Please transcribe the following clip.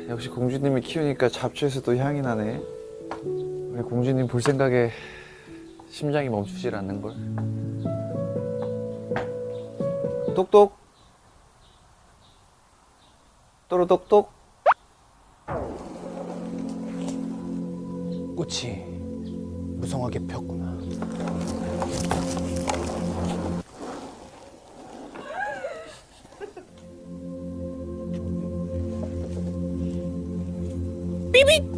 역시 공주님이 키우니까 잡초에서도 향이 나네. 우리 공주님 볼 생각에 심장이 멈추질 않는걸. 똑똑. 또로똑똑. 꽃이 무성하게 폈구나. 삐빅!